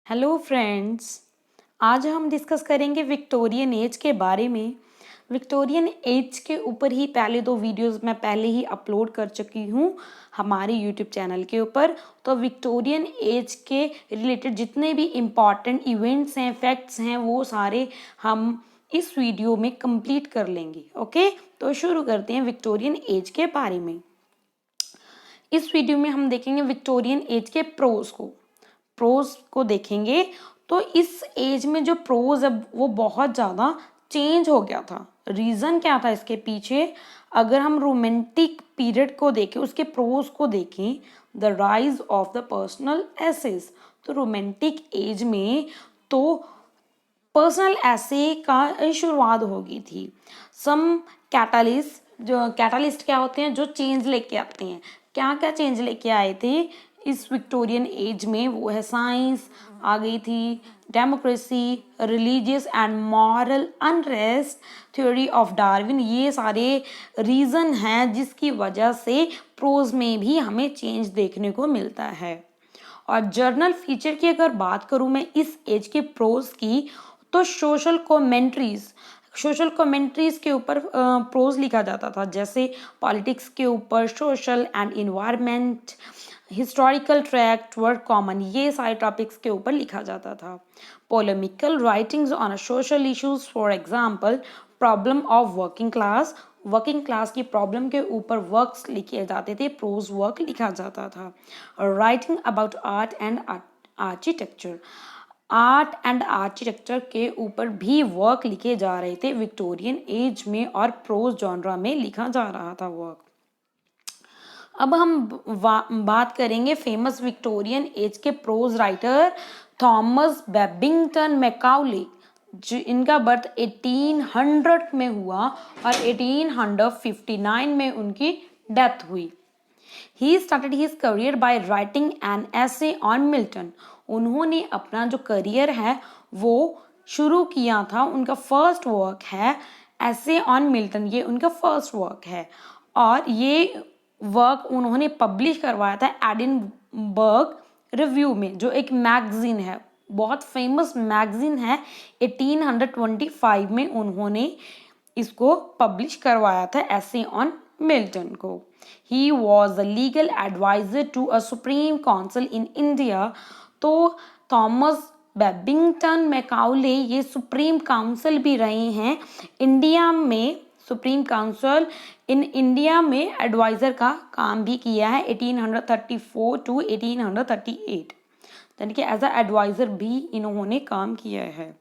Hello friends. आज हम discuss करेंगे विक्टोरियन एज के बारे में। विक्टोरियन एज के ऊपर ही पहले दो वीडियोस मैं पहले ही अपलोड कर चुकी हूँ हमारे यूट्यूब चैनल के ऊपर। तो विक्टोरियन एज के रिलेटेड जितने भी इम्पॉर्टेंट इवेंट्स हैं, फैक्ट्स हैं, वो सारे हम इस वीडियो में कंप्लीट कर लेंगे। ओके, तो शुरू करते हैं विक्टोरियन एज के बारे में। इस वीडियो में हम देखेंगे विक्टोरियन एज के प्रोज को देखेंगे। तो इस एज में जो प्रोज है वो बहुत ज़्यादा चेंज हो गया था। रीज़न क्या था इसके पीछे? अगर हम रोमांटिक पीरियड को देखें, उसके प्रोज को देखें, the rise of the personal essays. तो रोमांटिक एज में तो पर्सनल ऐसे का शुरुआत हो गई थी। सम कैटालिस्ट, जो कैटालिस्ट क्या होते हैं, जो चेंज लेके आते हैं। क्या क्या चेंज लेके आए थे इस विक्टोरियन एज में? वो है साइंस आ गई थी, democracy, religious and moral unrest, theory of Darwin. ये सारे रीज़न हैं जिसकी वजह से प्रोज में भी हमें चेंज देखने को मिलता है। और जर्नल फीचर की अगर बात करूँ मैं इस एज के प्रोज की, तो सोशल कमेंट्रीज के ऊपर प्रोज लिखा जाता था। जैसे पॉलिटिक्स के ऊपर, social and environment, historical tract were common, ये सारे टॉपिक्स के ऊपर लिखा जाता था। Polemical writings on social issues, for example problem of working class की प्रॉब्लम के ऊपर वर्क्स लिखे जाते थे, प्रोज वर्क लिखा जाता था। Writing about art and architecture के ऊपर भी वर्क लिखे जा रहे थे विक्टोरियन एज में, और प्रोज जॉनरा में लिखा जा रहा था वर्क। अब हम बात करेंगे फेमस विक्टोरियन एज के प्रोज राइटर थॉमस बेबिंगटन मैकाउले, जो इनका बर्थ 1800 में हुआ और 1859 में उनकी डेथ हुई। He started his career by writing an ऐसे ऑन मिल्टन। उन्होंने अपना जो करियर है वो शुरू किया था, उनका फर्स्ट वर्क है ऐसे ऑन मिल्टन, ये उनका फर्स्ट वर्क है। और ये वर्क उन्होंने पब्लिश करवाया था एडिनबर्ग रिव्यू में, जो एक मैगजीन है, बहुत फेमस मैगजीन है। 1825 में उन्होंने इसको पब्लिश करवाया था, ऐसे ऑन मिल्टन को। He was the legal adviser to a supreme council in India. तो थॉमस बेबिंगटन मैकाउले ये सुप्रीम काउंसिल भी रहे हैं इंडिया में। सुप्रीम काउंसिल इन इंडिया में एडवाइज़र का काम भी किया है 1834 टू 1838, यानी कि एज अ एडवाइज़र भी इन्होंने काम किया है।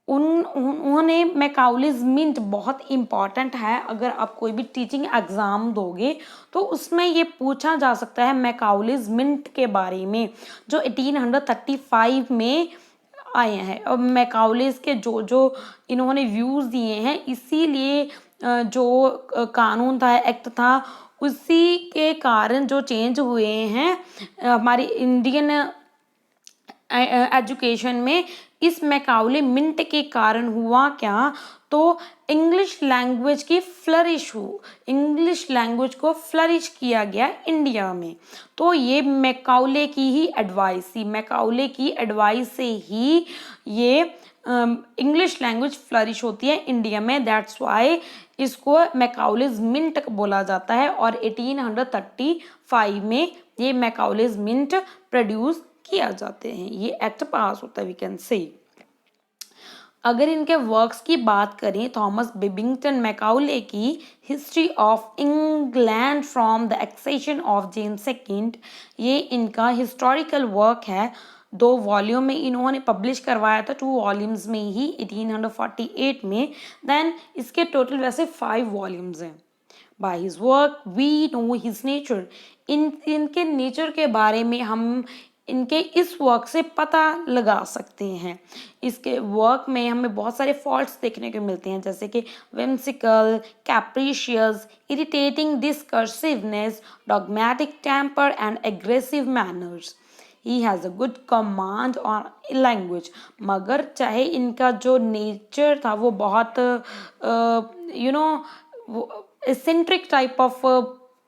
उन्होंने मैकाउलेज मिंट बहुत इम्पॉर्टेंट है। अगर आप कोई भी टीचिंग एग्ज़ाम दोगे तो उसमें ये पूछा जा सकता है मैकाउलेज मिंट के बारे में, जो 1835 में आए हैं। और मैकाउलेज के जो जो इन्होंने व्यूज़ दिए हैं, इसीलिए जो कानून था, एक्ट था, उसी के कारण जो चेंज हुए हैं हमारी इंडियन एजुकेशन में, इस मैकाउले मिंट के कारण हुआ क्या? तो इंग्लिश लैंग्वेज को फ्लरिश किया गया इंडिया में। तो ये मैकाउले की ही एडवाइस थी, मैकाउले की एडवाइस से ही ये इंग्लिश लैंग्वेज फ्लरिश होती है इंडिया में। दैट्स वाई इसको मैकाउलेज मिंट बोला जाता है। और 1835 में ये मैकाउलेज मिंट प्रोड्यूस किया जाते हैं, ये एक्ट पास होता है, वी कैन से। अगर इनके वर्क्स की बात करें, थॉमस बेबिंगटन मैकाउले की history of England from the accession of James second, ये इनका हिस्टोरिकल वर्क है। 2 वॉल्यूम में इन्होंने पब्लिश करवाया था, 2 वॉल्यूम्स में ही 1848 में। देन इसके टोटल वैसे 5 वॉल्यूम्स हैं। By his work we know his nature, इनके नेचर के बारे में हम इनके इस वर्क से पता लगा सकते हैं। इसके वर्क में हमें बहुत सारे फॉल्ट्स देखने को मिलते हैं, जैसे कि whimsical, capricious, irritating discursiveness, dogmatic temper and aggressive manners. He has a good command on language. मगर चाहे इनका जो नेचर था वो बहुत एसेंट्रिक टाइप ऑफ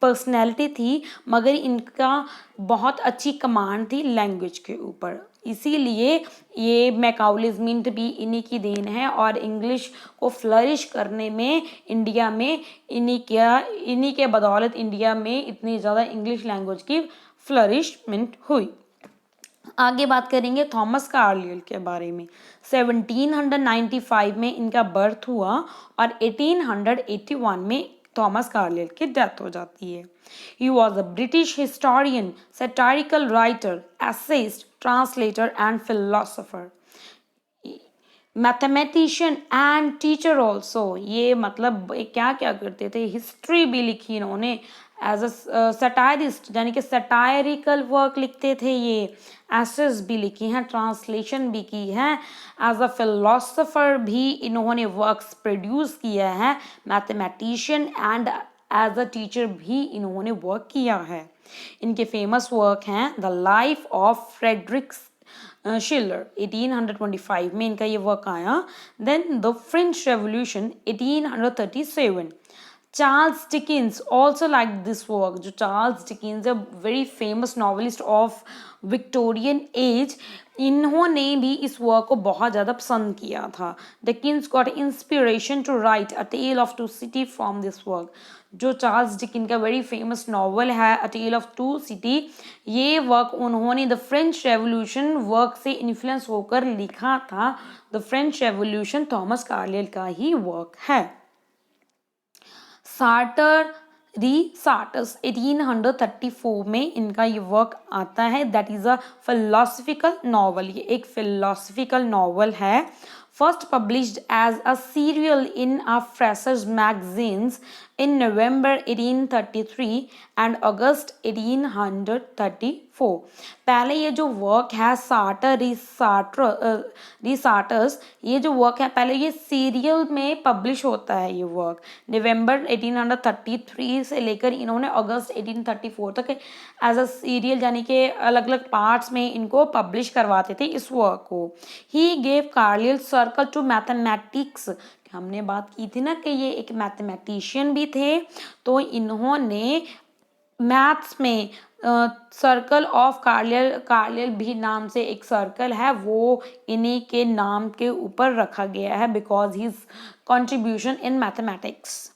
पर्सनैलिटी थी, मगर इनका बहुत अच्छी कमांड थी लैंग्वेज के ऊपर। इसीलिए ये मैकाउलेज मिंट भी इन्हीं की देन है और इंग्लिश को फ्लरिश करने में इंडिया में इन्हीं के बदौलत इंडिया में इतनी ज़्यादा इंग्लिश लैंग्वेज की फ्लरिशमेंट हुई। आगे बात करेंगे थॉमस कार्लियल के बारे में। 1795 में इनका बर्थ हुआ और 1881 में थॉमस कार्लियल की डेथ हो जाती है। He was a British historian, satirical writer, essayist, translator and philosopher. Mathematician and teacher also. ये मतलब क्या क्या करते थे, हिस्ट्री भी लिखी इन्होंने, एज अ सटायरिस्ट यानी कि सटायरिकल वर्क लिखते थे ये, एसेस भी लिखी हैं, ट्रांसलेशन भी की है, एज अ फिलोसोफर भी इन्होंने वर्क्स प्रोड्यूस किया है, mathematician and as a teacher भी इन्होंने वर्क किया है। इनके फेमस वर्क हैं the life of Friedrich Schiller 1825 में इनका ये वर्क आया। Then the French revolution 1837। Charles Dickens also like this work. जो चार्ल्स डिकिंस है very famous novelist of Victorian age, इन्होंने भी इस वर्क को बहुत ज़्यादा पसंद किया था। Dickens got inspiration to write a tale of two city from this work. जो चार्ल्स डिकिन का वेरी फेमस नॉवल है a tale of two city, ये वर्क उन्होंने द फ्रेंच रेवोल्यूशन वर्क से इन्फ्लुएंस होकर लिखा था। The French revolution Thomas Carlyle का ही वर्क है। सार्टर दी सार्टस 1834 में इनका ये वर्क आता है, that is a philosophical novel. ये एक फिलोसफिकल नॉवल है। First published as a serial in a Fraser's magazines in November 1833 and August 1834। पहले ये जो वर्क है रिसार्टर्स, ये जो वर्क है पहले ये सीरियल में पब्लिश होता है। ये वर्क नवंबर 1833 से लेकर इन्होंने अगस्त 1834 तक एज अ सीरियल यानी कि अलग अलग पार्ट्स में इनको पब्लिश करवाते थे इस वर्क को। He gave Carlyle circle to mathematics. हमने बात की थी ना कि ये एक मैथमेटिशियन भी थे, तो इन्होंने मैथ्स में सर्कल ऑफ कार्लियल भी नाम से एक सर्कल है, वो इन्हीं के नाम के ऊपर रखा गया है because his contribution in mathematics.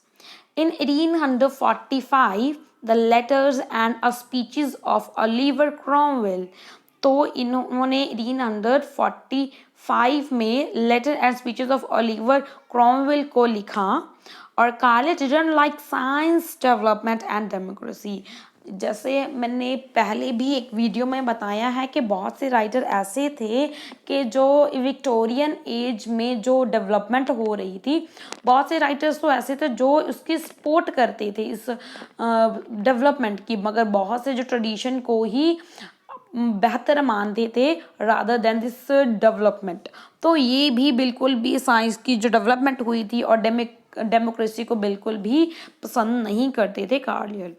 In 1845 the letters and speeches of Oliver Cromwell, तो इन्होंने 1845 में letter and speeches of Oliver Cromwell को लिखा। और Carlyle didn't like science development and democracy. जैसे मैंने पहले भी एक वीडियो में बताया है कि बहुत से राइटर ऐसे थे कि जो विक्टोरियन एज में जो डेवलपमेंट हो रही थी, बहुत से राइटर्स तो ऐसे थे जो उसकी सपोर्ट करते थे इस डेवलपमेंट की, मगर बहुत से जो ट्रेडिशन को ही बेहतर मानते थे रादर देन दिस डेवलपमेंट। तो ये भी बिल्कुल भी साइंस की जो डेवलपमेंट हुई थी और डेमोक्रेसी को बिल्कुल भी पसंद नहीं करते थे कार्लियल।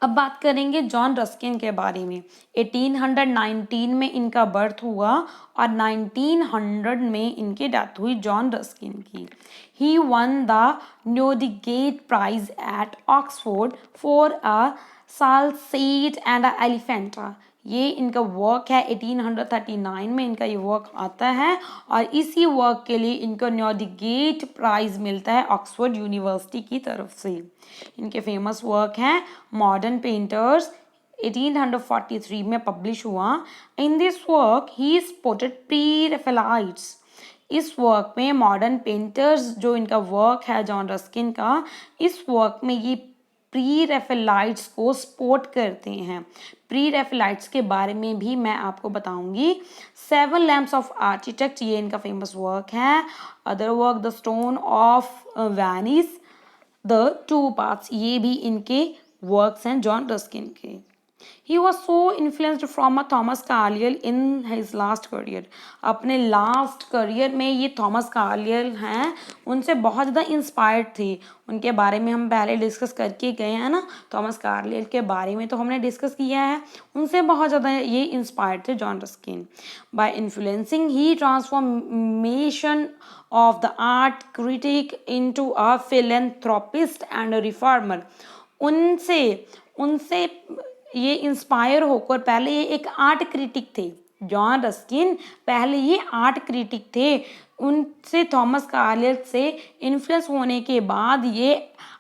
अब बात करेंगे जॉन रस्किन के बारे में। 1819 में इनका बर्थ हुआ और 1900 में इनकी डेथ हुई जॉन रस्किन की। He won the Newdigate prize at Oxford for a Salsette and a Elephanta. ये इनका वर्क है, 1839 में इनका ये वर्क आता है और इसी वर्क के लिए इनको न्यूडिगेट प्राइज मिलता है ऑक्सफोर्ड यूनिवर्सिटी की तरफ से। इनके फेमस वर्क हैं मॉडर्न पेंटर्स, 1843 में पब्लिश हुआ। In this work he spotted Pre Raphaelites. इस वर्क में मॉडर्न पेंटर्स जो इनका वर्क है जॉन रस्किन का, इस वर्क में ये प्री-रफेलाइट्स को सपोर्ट करते हैं। प्री-रफेलाइट्स के बारे में भी मैं आपको बताऊंगी। सेवन लैम्प्स ऑफ आर्किटेक्ट, ये इनका फेमस वर्क है। Other work the stone of Venice, the two parts, ये भी इनके वर्क्स हैं जॉन रस्किन के। He was so influenced from a Thomas Carlyle in his last career। अपने लास्ट करियर में ये थॉमस कार्लियल हैं, उनसे बहुत ज़्यादा इंस्पायर्ड थे। उनके बारे में हम पहले डिस्कस करके गए हैं ना, थॉमस कार्लियल के बारे में तो हमने डिस्कस किया है। उनसे बहुत ज़्यादा ये इंस्पायर्ड थे John Ruskin. By influencing he transformation of the art critic into a philanthropist and reformer. उनसे ये इंस्पायर होकर, पहले ये एक आर्ट क्रिटिक थे, जॉन रस्किन पहले ये आर्ट क्रिटिक थे, उनसे थॉमस कार्लाइल से इन्फ्लुएंस होने के बाद ये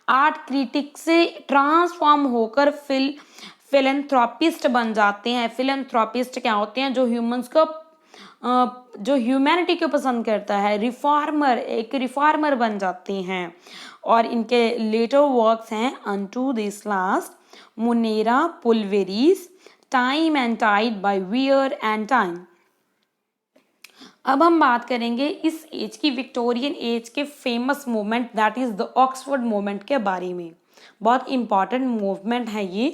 आर्ट क्रिटिक से ट्रांसफॉर्म होकर फिलैंथ्रोपिस्ट बन जाते हैं। फिलैंथ्रोपिस्ट क्या होते हैं? जो ह्यूमंस को जो ह्यूमैनिटी को पसंद करता है, रिफॉर्मर, एक रिफॉर्मर बन जाते हैं। और इनके लेटर वर्क्स हैं unto this last, Munera Pulveris, time and tide by Weare and time. अब हम बात करेंगे इस एज की, विक्टोरियन एज के famous movement that is the Oxford movement के बारे में। बहुत इंपॉर्टेंट मूवमेंट है ये।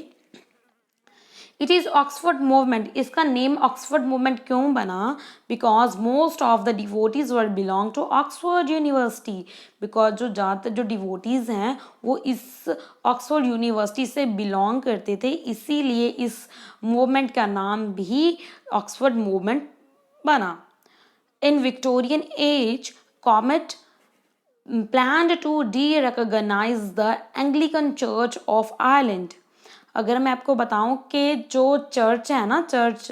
It is Oxford movement. इसका नेम ऑक्सफोर्ड मूवमेंट क्यों बना? Because most of the devotees were belong to Oxford University. Because जो ज़्यादातर जो डिवोटीज हैं वो इस ऑक्सफोर्ड यूनिवर्सिटी से बिलोंग करते थे, इसीलिए इस मूवमेंट का नाम भी ऑक्सफोर्ड मूवमेंट बना। In Victorian age, Comet planned to de-recognize the Anglican Church of Ireland. अगर मैं आपको बताऊं कि जो चर्च है ना, चर्च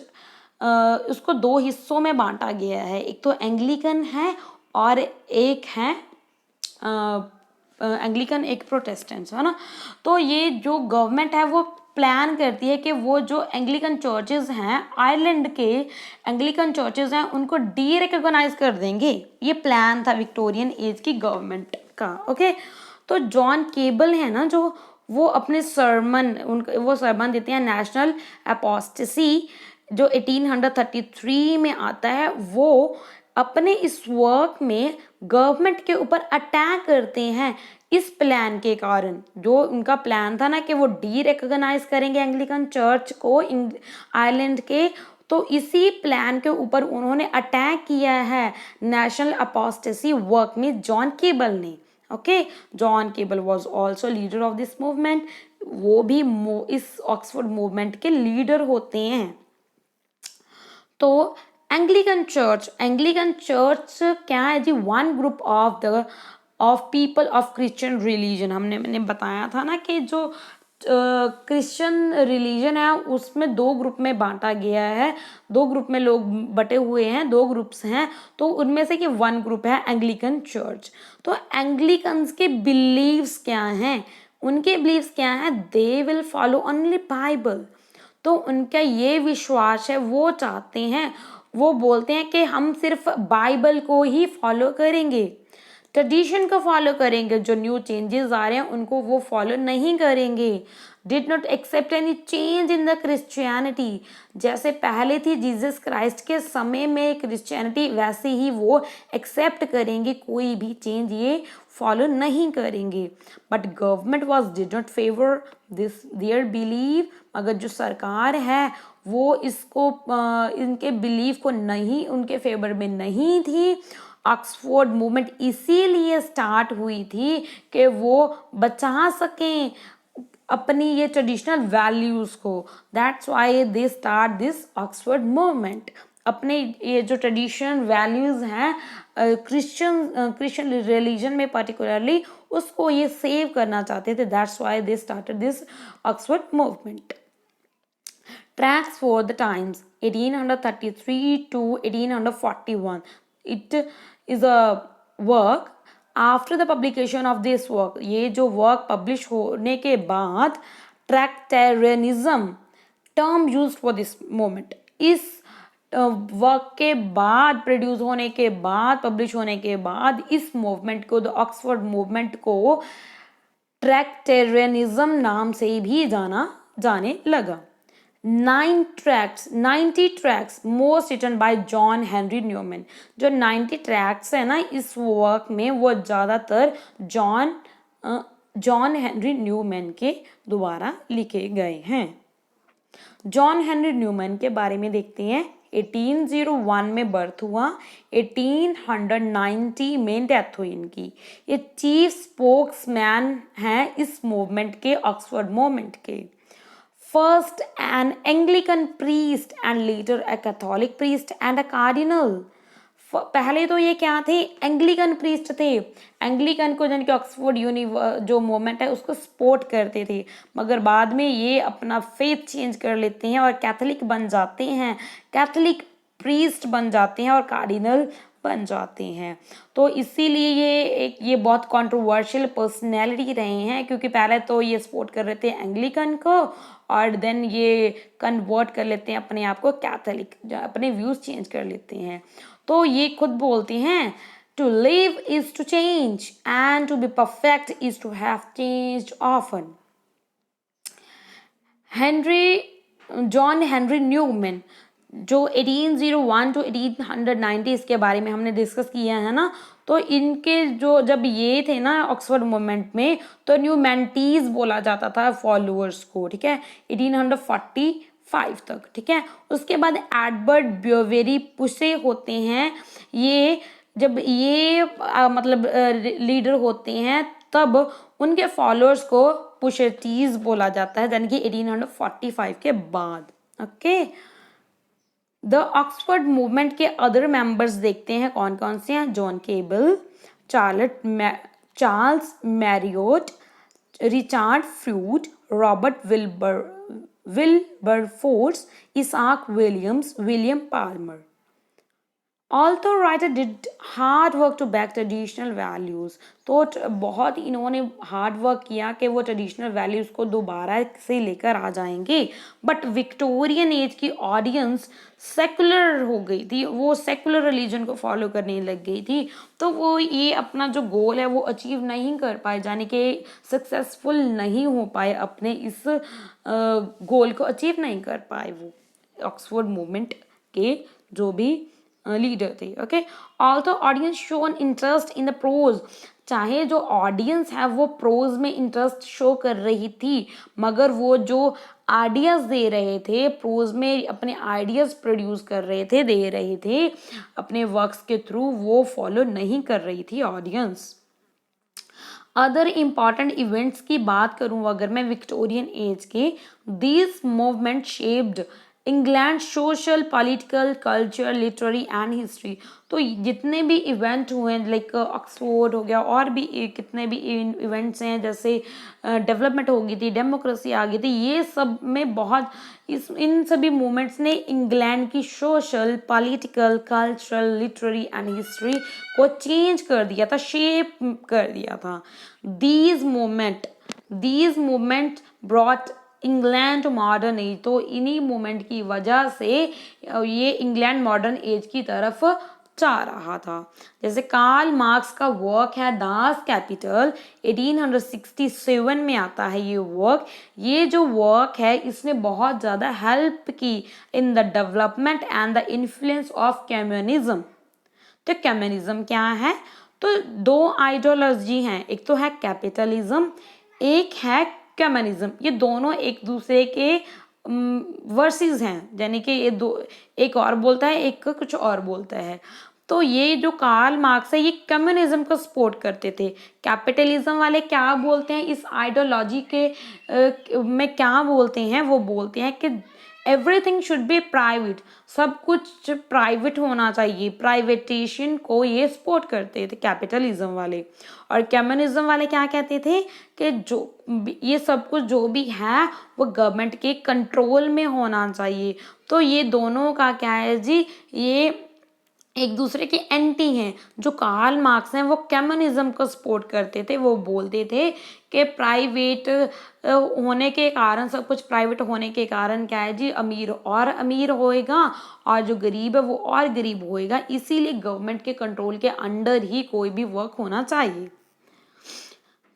उसको दो हिस्सों में बांटा गया है, एक तो एंग्लिकन है और एक है एंग्लिकन, एक प्रोटेस्टेंट, है ना। तो ये जो गवर्नमेंट है वो प्लान करती है कि वो जो एंग्लिकन चर्चेज हैं, आयरलैंड के एंग्लिकन चर्चेज हैं, उनको डी रिकॉग्नाइज कर देंगे। ये प्लान था विक्टोरियन एज की गवर्नमेंट का। ओके, तो जॉन केबल है ना, जो वो अपने सरमन, वो सरमन देते हैं नेशनल अपोस्टेसी, जो 1833 में आता है। वो अपने इस वर्क में गवर्नमेंट के ऊपर अटैक करते हैं इस प्लान के कारण। जो उनका प्लान था ना कि वो डी रिकॉग्नाइज करेंगे एंग्लिकन चर्च को आयरलैंड के, तो इसी प्लान के ऊपर उन्होंने अटैक किया है नेशनल अपोस्टेसी वर्क में जॉन केबल ने। Okay, John cable was also leader of this movement. वो भी इस ऑक्सफोर्ड मूवमेंट के लीडर होते हैं। तो एंग्लिकन चर्च क्या है जी? One group of people of Christian religion. मैंने बताया था ना कि जो क्रिश्चियन रिलीजन है उसमें दो ग्रुप में बांटा गया है, दो ग्रुप में लोग बटे हुए हैं, दो ग्रुप्स हैं। तो उनमें से कि वन ग्रुप है एंग्लिकन चर्च। तो एंग्लिकन्स के बिलीव्स क्या हैं? उनके बिलीव्स क्या हैं? They will follow only Bible. तो उनका ये विश्वास है, वो चाहते हैं, वो बोलते हैं कि हम सिर्फ बाइबल को ही फॉलो करेंगे, ट्रेडिशन को फॉलो करेंगे, जो न्यू चेंजेस आ रहे हैं उनको वो फॉलो नहीं करेंगे। Did not accept any change in the Christianity. जैसे पहले थी जीसस क्राइस्ट के समय में क्रिश्चियनिटी, वैसे ही वो एक्सेप्ट करेंगे, कोई भी चेंज ये फॉलो नहीं करेंगे। But government was did not favour this their believe. मगर जो सरकार है वो इसको इनके बिलीव को नहीं, उनके फेवर में नहीं थी। ऑक्सफोर्ड मूवमेंट इसीलिए स्टार्ट हुई थी कि वो बचा सकें अपनी ये ट्रेडिशनल वैल्यूज़ को। That's why they start this Oxford movement. अपने ये जो ट्रेडिशनल वैल्यूज़ हैं क्रिश्चियन रिलीजन में पर्टिकुलरली, उसको ये सेव करना चाहते थे। That's why they started this Oxford movement. Tracts for the Times 1833 to 1841. It is a work after the publication of this work. ये जो वर्क पब्लिश होने के बाद Tractarianism term use for this movement. इस work के बाद, produce होने के बाद, पब्लिश होने के बाद, इस मूवमेंट को, द ऑक्सफोर्ड मूवमेंट को ट्रैक्टेरियनिज्म नाम से भी जाने लगा। 90 tracts most written by John Henry Newman. जो 90 ट्रैक्स है ना इस वर्क में, वो ज़्यादातर जॉन हेनरी न्यूमैन के द्वारा लिखे गए हैं। जॉन हेनरी न्यूमैन के बारे में देखते हैं। 1801 में बर्थ हुआ, 1890 में डेथ हुई इनकी। ये चीफ स्पोक्समैन हैं इस मूवमेंट के, ऑक्सफोर्ड मूवमेंट के। First an Anglican priest and later a Catholic priest and a cardinal. पहले तो ये क्या थे? एंग्लिकन प्रीस्ट थे। एंग्लिकन को जिनके ऑक्सफोर्ड जो मूवमेंट है उसको सपोर्ट करते थे, मगर बाद में ये अपना फेथ चेंज कर लेते हैं और कैथोलिक बन जाते हैं। कैथोलिक प्रीस्ट बन जाते हैं और कार्डिनल बन जाते हैं। तो इसीलिए ये बहुत कंट्रोवर्शियल पर्सनैलिटी रहे हैं, क्योंकि पहले तो ये सपोर्ट कर रहे थे एंग्लिकन को और देन ये कन्वर्ट कर लेते हैं अपने आप को कैथोलिक, अपने व्यूज चेंज कर लेते हैं। तो ये खुद बोलते हैं to live is to change and to be perfect is to have changed often. John Henry Newman जो 1801 to 1890 इसके बारे में हमने डिस्कस किया है ना, तो इनके जो जब ये थे ना ऑक्सफोर्ड मूवमेंट में, तो न्यूमैंटीज बोला जाता था फॉलोअर्स को, ठीक है, 1845 तक, ठीक है। उसके बाद एडवर्ड ब्यूवेरी पुसे होते हैं, ये जब ये मतलब लीडर होते हैं तब उनके फॉलोअर्स को पुशेटीज बोला जाता है, यानी कि 1845 के बाद। ओके, द ऑक्सफोर्ड मूवमेंट के अदर मेंबर्स देखते हैं कौन कौन से हैं। John Keble, Charles Marriott, Richard Froude, Robert Wilberforce, Isaac Williams, William Palmer. Although writer did hard work to back traditional values, तो बहुत इन्होंने हार्ड वर्क किया कि वो ट्रेडिशनल वैल्यूज़ को दोबारा से लेकर आ जाएंगे, बट विक्टोरियन एज की ऑडियंस सेकुलर हो गई थी, वो सेकुलर रिलीजन को फॉलो करने लग गई थी, तो वो ये अपना जो गोल है वो अचीव नहीं कर पाए, यानी कि सक्सेसफुल नहीं हो पाए, अपने इस गोल को अचीव नहीं कर पाए वो ऑक्सफोर्ड मूवमेंट के जो भी लीडर थे। Okay, also audience shown interest in the prose, चाहे जो ऑडियंस है वो प्रोज में इंटरेस्ट शो कर रही थी, मगर वो जो आइडियाज दे रहे थे प्रोज में, अपने आइडियाज प्रोड्यूस कर रहे थे, दे रहे थे अपने वर्क्स के थ्रू, वो फॉलो नहीं कर रही थी ऑडियंस। अदर इम्पॉर्टेंट इवेंट्स की बात करूँ अगर मैं विक्टोरियन एज के, this movement shaped England social, political, culture, literary and history. तो जितने भी इवेंट हुए, लाइक ऑक्सफोर्ड हो गया, और भी कितने भी इवेंट्स हैं, जैसे डेवलपमेंट हो गई थी, डेमोक्रेसी आ गई थी, ये सब में बहुत इन सभी मूवमेंट्स ने इंग्लैंड की social, political, cultural, literary and history को चेंज कर दिया था, शेप कर दिया था। These movement brought England to modern age, तो इन्हीं मूवमेंट की वजह से ये इंग्लैंड मॉडर्न एज की तरफ जा रहा था। जैसे कार्ल मार्क्स का वर्क है दास कैपिटल, 1867 में आता है ये वर्क। ये जो वर्क है इसने बहुत ज़्यादा हेल्प की in the development and the influence of communism. तो कम्युनिज्म क्या है? तो दो आइडियोलॉजी हैं, एक तो है कैपिटलिज्म, एक है कम्युनिज्म। ये दोनों एक दूसरे के वर्सेस हैं, यानी कि ये दो, एक और बोलता है, एक कुछ और बोलता है। तो ये जो कार्ल मार्क्स है ये कम्युनिज्म को सपोर्ट करते थे। कैपिटलिज्म वाले क्या बोलते हैं इस आइडियोलॉजी के में क्या बोलते हैं? वो बोलते हैं कि एवरीथिंग शुड बी प्राइवेट, सब कुछ प्राइवेट होना चाहिए, प्राइवेटेशन को ये सपोर्ट करते थे कैपिटलिज्म वाले। और कम्युनिज्म वाले क्या कहते थे कि जो ये सब कुछ जो भी है वो गवर्नमेंट के कंट्रोल में होना चाहिए। तो ये दोनों का क्या है जी, ये एक दूसरे के एंटी हैं। जो कार्ल मार्क्स हैं वो कम्युनिज्म को सपोर्ट करते थे, वो बोलते थे कि प्राइवेट होने के कारण, सब कुछ प्राइवेट होने के कारण क्या है जी, अमीर और अमीर होएगा और जो गरीब है वो और गरीब होएगा, इसीलिए गवर्नमेंट के कंट्रोल के अंडर ही कोई भी वर्क होना चाहिए।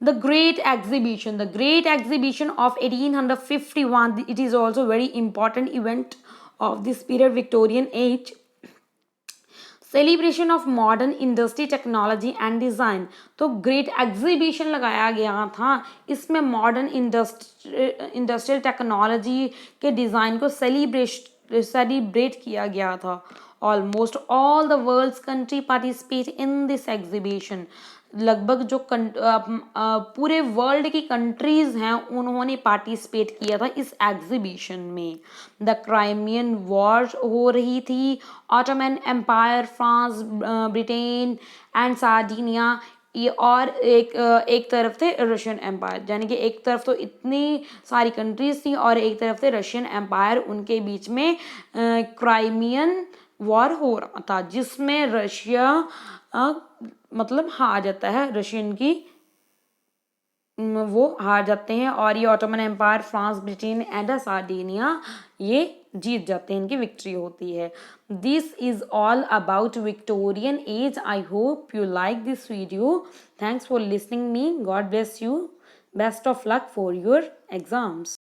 The Great Exhibition of 1851, it is also very important event of this period, Victorian age. Celebration of modern industry, technology and design. तो ग्रेट एग्जीबिशन लगाया गया था, इसमें मॉडर्न इंडस्ट्रियल टेक्नोलॉजी के डिज़ाइन को सेलिब्रेट किया गया था। Almost all the world's country participate in this exhibition. लगभग जो पूरे वर्ल्ड की कंट्रीज हैं उन्होंने पार्टिसिपेट किया था इस एग्जीबिशन में। द क्राइमियन वॉर हो रही थी, Ottoman empire, France, Britain and Sardinia, ये और एक तरफ थे रशियन एम्पायर, यानी कि एक तरफ तो इतनी सारी कंट्रीज थी और एक तरफ थे रशियन एम्पायर, उनके बीच में क्राइमियन वॉर हो रहा था जिसमें रशिया मतलब हार जाता है, रशियन की वो हार जाते हैं और ये Ottoman empire, France, Britain and Sardinia ये जीत जाते हैं, इनकी विक्ट्री होती है। This is all about Victorian age. I hope you like this video. Thanks for listening me. God bless you. Best of luck for your exams.